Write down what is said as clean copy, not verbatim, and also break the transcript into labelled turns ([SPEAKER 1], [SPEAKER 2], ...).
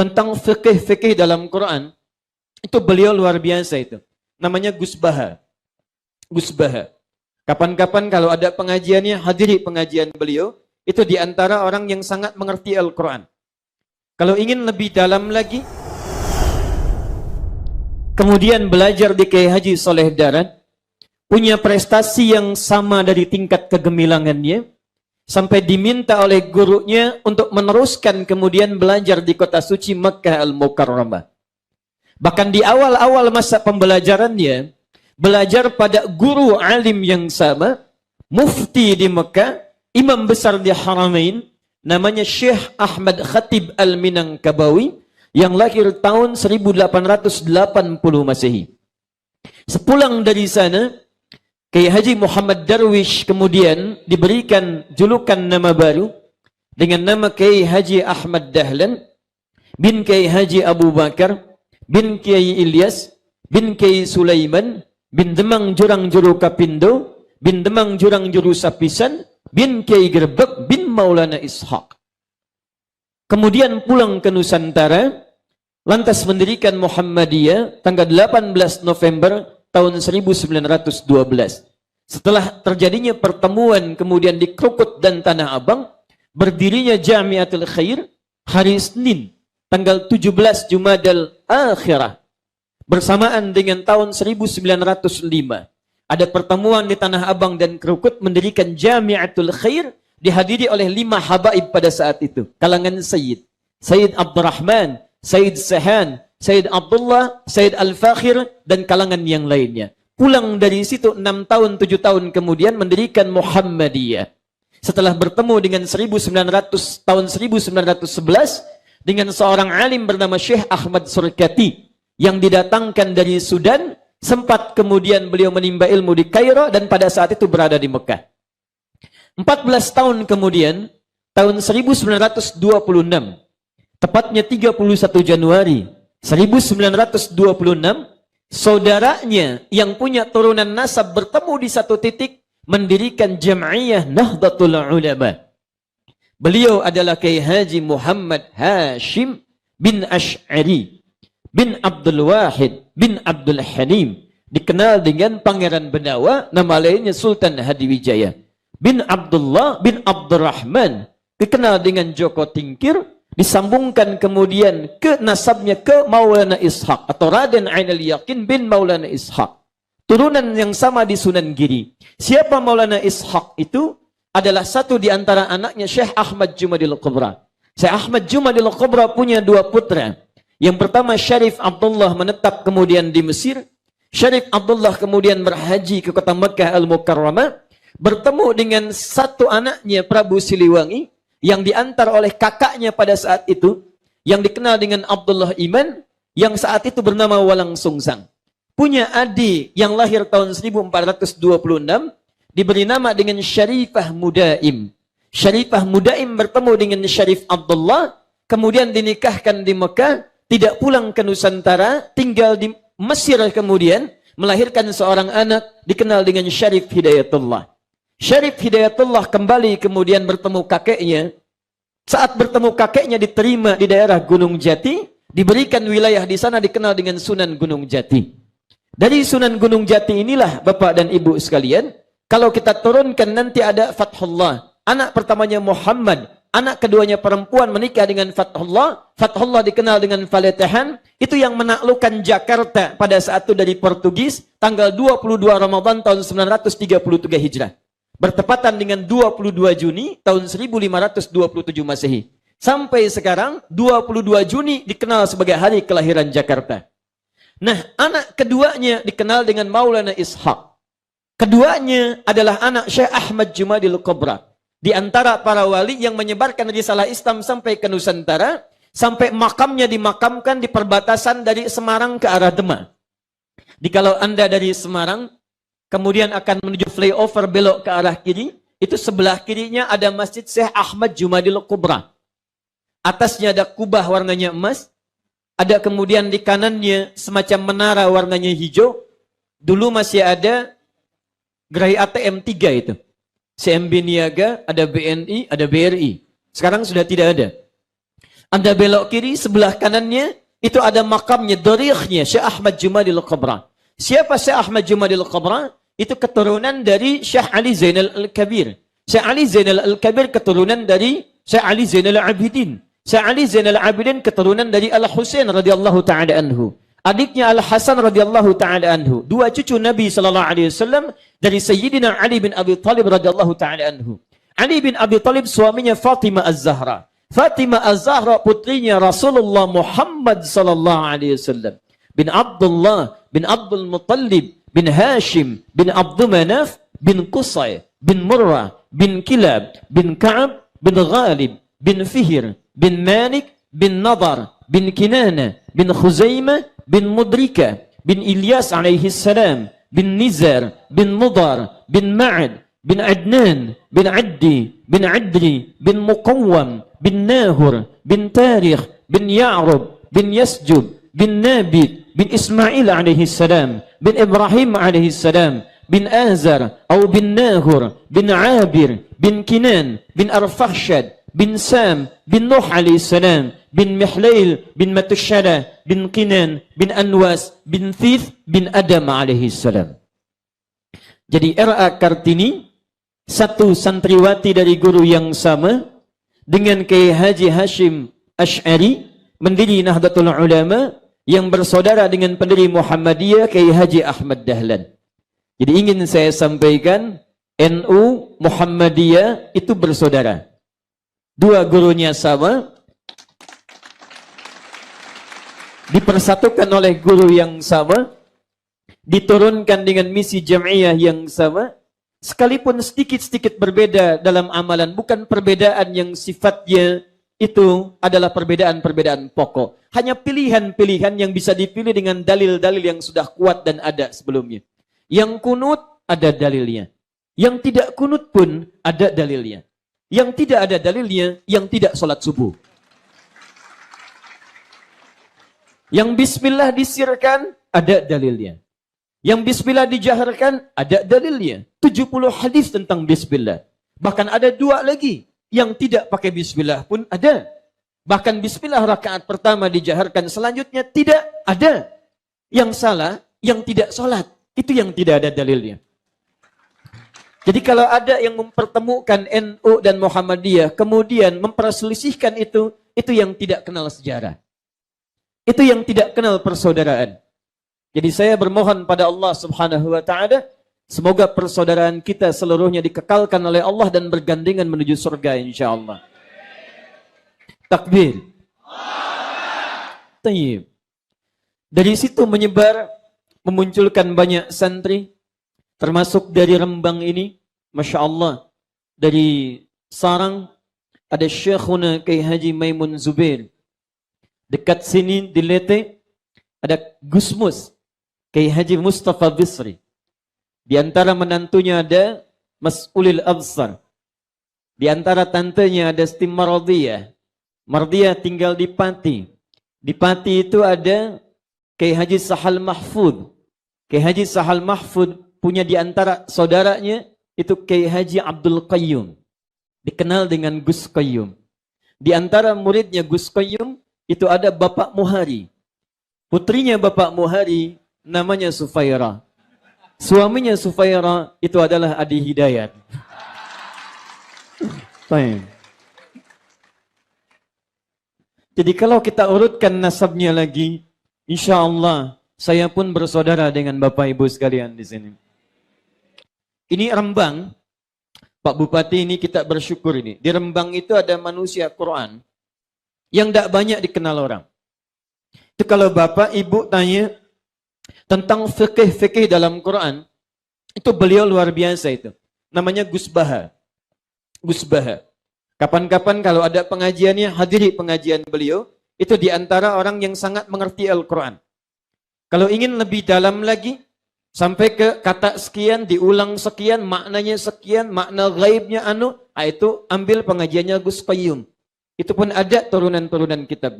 [SPEAKER 1] tentang fikih-fikih dalam Quran, itu beliau luar biasa itu. Namanya Gus Baha. Gus Baha. Kapan-kapan kalau ada pengajiannya, hadiri pengajian beliau. Itu diantara orang yang sangat mengerti Al-Quran. Kalau ingin lebih dalam lagi, kemudian belajar di Kiai Haji Soleh Darat, punya prestasi yang sama dari tingkat kegemilangannya, sampai diminta oleh gurunya untuk meneruskan kemudian belajar di kota suci Makkah Al-Mukarramah. Bahkan di awal-awal masa pembelajarannya, belajar pada guru alim yang sama, mufti di Makkah, imam besar di Haramain, namanya Syekh Ahmad Khatib Al-Minangkabawi, yang lahir tahun 1880 Masehi. Sepulang dari sana, Kiai Haji Muhammad Darwish kemudian diberikan julukan nama baru dengan nama Kiai Haji Ahmad Dahlan bin Kiai Haji Abu Bakar bin Kiai Ilyas bin Kiai Sulaiman bin Demang Jurang Juru Kapindo bin Demang Jurang Juru Sapisan bin Kiai Gerbek bin Maulana Ishaq. Kemudian pulang ke Nusantara, lantas mendirikan Muhammadiyah tanggal 18 November tahun 1912. Setelah terjadinya pertemuan kemudian di Krukut dan Tanah Abang, berdirinya Jamiatul Khair hari Senin tanggal 17 Jumadal Akhirah bersamaan dengan tahun 1905. Ada pertemuan di Tanah Abang dan Krukut mendirikan Jamiatul Khair, dihadiri oleh 5 habaib pada saat itu, kalangan Sayyid Abdurrahman, Sayyid Sahan, Sayyid Abdullah, Sayyid Al-Fakhir, dan kalangan yang lainnya. Pulang dari situ 6 tahun, 7 tahun kemudian mendirikan Muhammadiyah. Setelah bertemu dengan tahun 1911 dengan seorang alim bernama Syekh Ahmad Surkati yang didatangkan dari Sudan, sempat kemudian beliau menimba ilmu di Kairo dan pada saat itu berada di Mekah. 14 tahun kemudian, tahun 1926, tepatnya 31 Januari 1926, saudaranya yang punya turunan nasab bertemu di satu titik, mendirikan Jam'iyah Nahdlatul Ulama. Beliau adalah Kiai Haji Muhammad Hashim bin Ash'ari bin Abdul Wahid bin Abdul Halim, dikenal dengan Pangeran Benawa, nama lainnya Sultan Hadiwijaya, bin Abdullah bin Abdurrahman, dikenal dengan Joko Tingkir, disambungkan kemudian ke nasabnya ke Maulana Ishaq atau Raden Ainul Yakin bin Maulana Ishaq, turunan yang sama di Sunan Giri. Siapa Maulana Ishaq itu? Adalah satu di antara anaknya Syekh Ahmad Jumadil Kubra. Syekh Ahmad Jumadil Kubra punya 2 putra. Yang pertama Syarif Abdullah menetap kemudian di Mesir. Syarif Abdullah kemudian berhaji ke kota Makkah Al-Mukarramah, bertemu dengan satu anaknya Prabu Siliwangi yang diantar oleh kakaknya pada saat itu, yang dikenal dengan Abdullah Iman, yang saat itu bernama Walang Sungsang. Punya adik yang lahir tahun 1426, diberi nama dengan Syarifah Mudaim. Syarifah Mudaim bertemu dengan Syarif Abdullah, kemudian dinikahkan di Mekah, tidak pulang ke Nusantara, tinggal di Mesir, kemudian melahirkan seorang anak dikenal dengan Syarif Hidayatullah. Syarif Hidayatullah kembali kemudian bertemu kakeknya. Saat bertemu kakeknya diterima di daerah Gunung Jati, diberikan wilayah di sana dikenal dengan Sunan Gunung Jati. Dari Sunan Gunung Jati inilah Bapak dan Ibu sekalian, kalau kita turunkan nanti ada Fathullah. Anak pertamanya Muhammad, anak keduanya perempuan menikah dengan Fathullah. Fathullah dikenal dengan Faletahan, itu yang menaklukkan Jakarta pada saat itu dari Portugis, tanggal 22 Ramadan tahun 933 Hijrah. Bertepatan dengan 22 Juni tahun 1527 Masehi. Sampai sekarang 22 Juni dikenal sebagai hari kelahiran Jakarta. Nah, anak keduanya dikenal dengan Maulana Ishaq. Keduanya adalah anak Syekh Ahmad Jumadil Kubra. Di antara para wali yang menyebarkan risalah Islam sampai ke Nusantara, sampai makamnya dimakamkan di perbatasan dari Semarang ke arah Demak. Kalau Anda dari Semarang, kemudian akan menuju flyover belok ke arah kiri, itu sebelah kirinya ada Masjid Syekh Ahmad Jumadil Kubra. Atasnya ada kubah warnanya emas, ada kemudian di kanannya semacam menara warnanya hijau. Dulu masih ada gerai ATM 3 itu. CMB Niaga, ada BNI, ada BRI. Sekarang sudah tidak ada. Anda belok kiri, sebelah kanannya, itu ada makamnya, dariikhnya, Syekh Ahmad Jumadil Qabra. Siapa Syekh Ahmad Jumadil Qabra? Itu keturunan dari Syekh Ali Zainal Al-Kabir. Syekh Ali Zainal Al-Kabir keturunan dari Syekh Ali Zainal Abidin. Syekh Ali Zainal Abidin keturunan dari Al-Husain radhiyallahu ta'ala anhu. Adiknya Al-Hasan radhiyallahu ta'ala anhu. Dua cucu Nabi sallallahu alaihi wasallam dari Sayyidina Ali bin Abi Thalib radhiyallahu ta'ala anhu. Ali bin Abi Thalib suaminya Fatimah Az-Zahra. Fatimah Az-Zahra putrinya Rasulullah Muhammad sallallahu alaihi wasallam. Bin Abdullah bin Abdul Muttalib bin Hashim bin Abdul Manaf bin Qusay bin Murrah bin Kilab bin Ka'ab bin Ghalib bin Fihr bin Malik bin Nadar bin Kinana bin Khuzaimah bin Mudrika bin Ilyas alaihi salam bin Nizar bin Mudar bin Ma'ad bin Adnan bin Addi bin Adri bin Muqawwam bin Nahur bin Tarikh bin Ya'rub bin Yasjub bin Nabit bin Ismail alaihi salam bin Ibrahim alaihi salam bin Azar atau bin Nahur bin Abir bin Kinan bin Arfakhshad bin Sam bin Nuh alaihi salam bin Mihlail bin Matushalah bin Kinan bin Anwas bin Thith bin Adam alaihi salam. Jadi R.A. Kartini satu santriwati dari guru yang sama dengan Kiai Haji Hashim Asy'ari pendiri Nahdlatul Ulama yang bersaudara dengan pendiri Muhammadiyah Kiai Haji Ahmad Dahlan. Jadi ingin saya sampaikan NU Muhammadiyah itu bersaudara. Dua gurunya sama, dipersatukan oleh guru yang sama, diturunkan dengan misi jam'iyah yang sama, sekalipun sedikit-sedikit berbeda dalam amalan, bukan perbedaan yang sifatnya itu adalah perbedaan-perbedaan pokok. Hanya pilihan-pilihan yang bisa dipilih dengan dalil-dalil yang sudah kuat dan ada sebelumnya. Yang kunut ada dalilnya. Yang tidak kunut pun ada dalilnya. Yang tidak ada dalilnya, yang tidak sholat subuh. Yang bismillah disirkan, ada dalilnya. Yang bismillah dijaharkan, ada dalilnya. 70 hadis tentang bismillah. Bahkan ada dua lagi. Yang tidak pakai bismillah pun ada. Bahkan bismillah rakaat pertama dijaharkan, selanjutnya tidak ada. Yang salah, yang tidak sholat. Itu yang tidak ada dalilnya. Jadi kalau ada yang mempertemukan NU dan Muhammadiyah, kemudian memperselisihkan itu yang tidak kenal sejarah. Itu yang tidak kenal persaudaraan. Jadi saya bermohon pada Allah Subhanahu wa taala, semoga persaudaraan kita seluruhnya dikekalkan oleh Allah dan bergandengan menuju surga insyaallah. Takbir. Tayyib. Dari situ menyebar, memunculkan banyak santri, termasuk dari Rembang ini, Masya Allah, dari Sarang, ada Syekhuna Kiai Haji Maimun Zubair. Dekat sini di Lete, ada Gusmus, Kiai Haji Mustafa Bisri. Di antara menantunya ada Mas'ulil Absar. Di antara tantenya ada Siti Mardiyah. Mardiyah tinggal di Pati. Di Pati itu ada Kiai Haji Sahal Mahfud. Kiai Haji Sahal Mahfud punya di antara saudaranya itu Kiai Haji Abdul Qayyum. Dikenal dengan Gus Qayyum. Di antara muridnya Gus Qayyum itu ada Bapak Muhari. Putrinya Bapak Muhari namanya Sufaira. Suaminya Sufaira itu adalah Adi Hidayat. Baik. Jadi kalau kita urutkan nasabnya lagi, insya Allah saya pun bersaudara dengan Bapak Ibu sekalian di sini. Ini Rembang, Pak Bupati, ini kita bersyukur ini. Di Rembang itu ada manusia Quran yang tidak banyak dikenal orang. Itu kalau Bapak Ibu tanya tentang fikih-fikih dalam Quran, itu beliau luar biasa itu. Namanya Gus Baha. Gus Baha. Kapan-kapan kalau ada pengajiannya, hadiri pengajian beliau, itu di antara orang yang sangat mengerti Al-Quran. Kalau ingin lebih dalam lagi, sampai ke kata sekian, diulang sekian, maknanya sekian, makna gaibnya itu ambil pengajiannya Gus Qayyum. Itu pun ada turunan-turunan kitab.